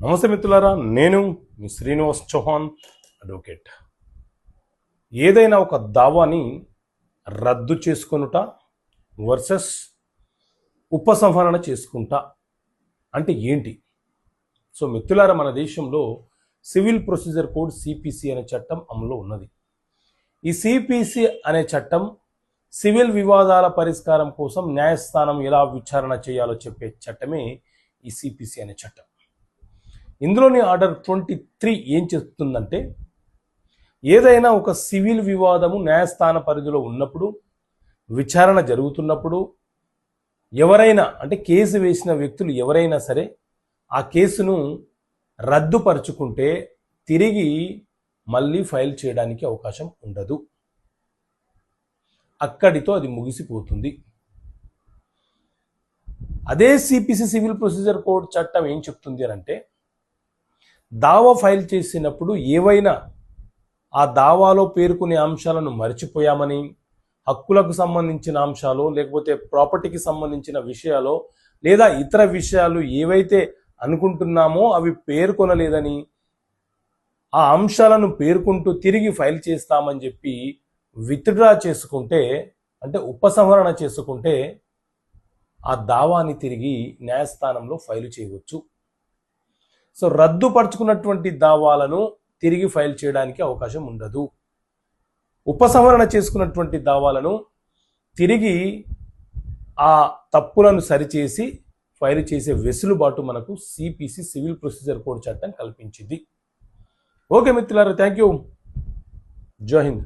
నమస్తే మిత్రులారా, నేను మీ శ్రీనివాస్ చౌహాన్ అడ్వకేట్. ఏదైనా ఒక దావాని రద్దు చేసుకొనుట వర్సెస్ ఉపసంహరణ చేసుకుంటా అంటే ఏంటి? సో మిత్రులారా, మన దేశంలో సివిల్ ప్రొసీజర్ కోడ్ సిపిసి అనే చట్టం అమల్లో ఉన్నది. ఈ సిపిసి అనే చట్టం సివిల్ వివాదాల పరిష్కారం కోసం న్యాయస్థానం ఎలా విచారణ చేయాలో చెప్పే చట్టమే ఈ సిపిసి అనే చట్టం. ఇందులోని ఆర్డర్ 23 ఏం చెప్తుందంటే, ఏదైనా ఒక సివిల్ వివాదము న్యాయస్థాన పరిధిలో ఉన్నప్పుడు, విచారణ జరుగుతున్నప్పుడు ఎవరైనా అంటే కేసు వేసిన వ్యక్తులు ఎవరైనా సరే ఆ కేసును రద్దుపరుచుకుంటే తిరిగి మళ్ళీ ఫైల్ చేయడానికి అవకాశం ఉండదు. అక్కడితో అది ముగిసిపోతుంది. అదే సిపిసి సివిల్ ప్రొసీజర్ కోడ్ చట్టం ఏం చెప్తుంది అని అంటే, దావా ఫైల్ చేసినప్పుడు ఏవైనా ఆ దావాలో పేర్కొనే అంశాలను మర్చిపోయామని, హక్కులకు సంబంధించిన అంశాలు లేకపోతే ప్రాపర్టీకి సంబంధించిన విషయాలు లేదా ఇతర విషయాలు ఏవైతే అనుకుంటున్నామో అవి పేర్కొనలేదని, ఆ అంశాలను పేర్కొంటూ తిరిగి ఫైల్ చేస్తామని చెప్పి విత్డ్రా చేసుకుంటే అంటే ఉపసంహరణ చేసుకుంటే ఆ దావాని తిరిగి న్యాయస్థానంలో ఫైలు చేయవచ్చు. సో రద్దుపరుచుకున్నటువంటి దావాలను తిరిగి ఫైల్ చేయడానికి అవకాశం ఉండదు. ఉపసంహరణ చేసుకున్నటువంటి దావాలను తిరిగి ఆ తప్పులను సరిచేసి ఫైల్ చేసే వెసులుబాటు మనకు సిపిసి సివిల్ ప్రొసీజర్ కోడ్ చట్టం కల్పించింది. ఓకే మిత్రులారా, థ్యాంక్ యూ. జై హింద్.